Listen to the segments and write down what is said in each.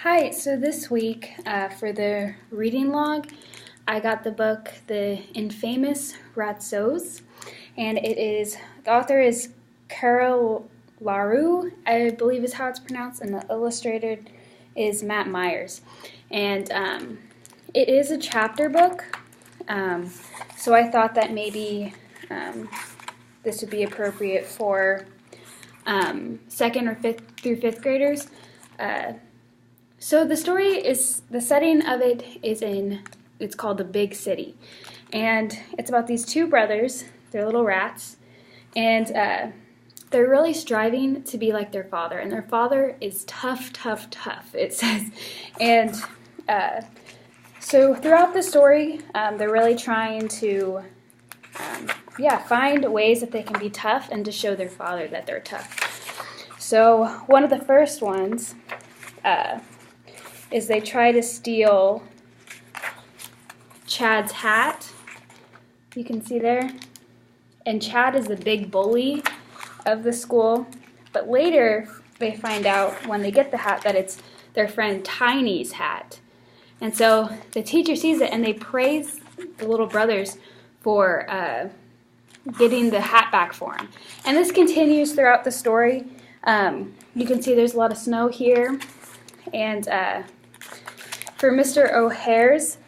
Hi, so this week for the reading log, I got the book The Infamous Ratsos, and the author is Carol LaRue, I believe is how it's pronounced, and the illustrator is Matt Myers. And it is a chapter book, so I thought that maybe this would be appropriate for second or fifth graders. So the setting of it it's called The Big City. And it's about these two brothers, they're little rats, and they're really striving to be like their father. And their father is tough, it says. And so throughout the story, they're really trying to find ways that they can be tough and to show their father that they're tough. So one of the first ones is they try to steal Chad's hat. You can see there. And Chad is the big bully of the school. But later they find out when they get the hat that it's their friend Tiny's hat. And so the teacher sees it and they praise the little brothers for getting the hat back for him. And this continues throughout the story. You can see there's a lot of snow here. And for Mr. O'Hare's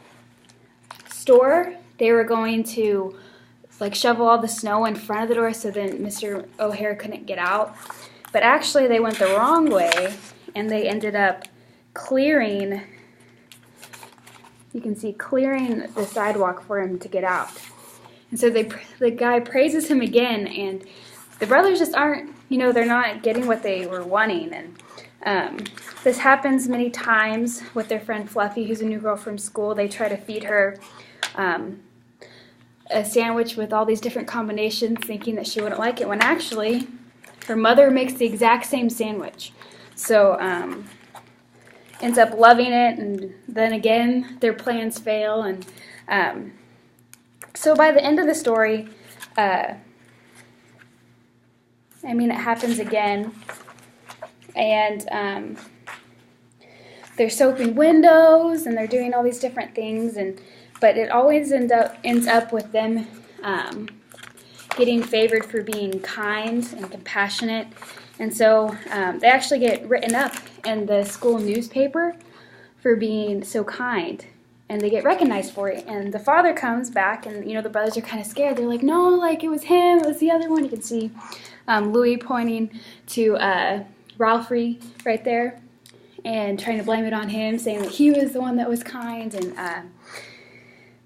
store, they were going to shovel all the snow in front of the door so then Mr. O'Hare couldn't get out. But actually they went the wrong way and they ended up clearing the sidewalk for him to get out. And so the guy praises him again, and the brothers just aren't, they're not getting what they were wanting. And this happens many times with their friend Fluffy, who's a new girl from school. They try to feed her a sandwich with all these different combinations, thinking that she wouldn't like it, when actually her mother makes the exact same sandwich. So ends up loving it, and then again their plans fail. And so by the end of the story, it happens again. And they're soaping windows and they're doing all these different things, but it always ends up with them getting favored for being kind and compassionate. And so they actually get written up in the school newspaper for being so kind, and they get recognized for it. And the father comes back, and the brothers are kind of scared. They're like, no, it was him, it was the other one. You can see Louis pointing to Ralphie right there and trying to blame it on him, saying that he was the one that was kind.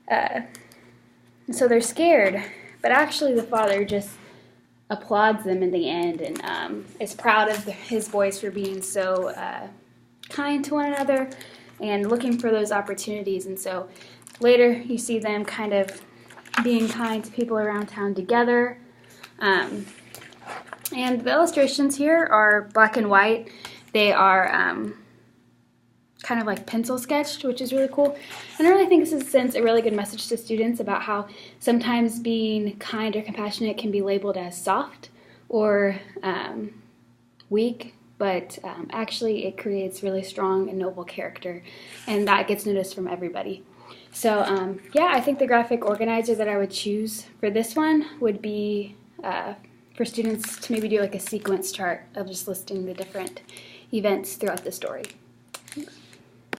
And so they're scared, but actually the father just applauds them in the end and is proud of his boys for being so kind to one another and looking for those opportunities. And so later you see them kind of being kind to people around town together. And the illustrations here are black and white. They are kind of like pencil sketched, which is really cool. And I really think this sends a really good message to students about how sometimes being kind or compassionate can be labeled as soft or weak, but actually it creates really strong and noble character, and that gets noticed from everybody. So I think the graphic organizer that I would choose for this one would be for students to maybe do a sequence chart of just listing the different events throughout the story.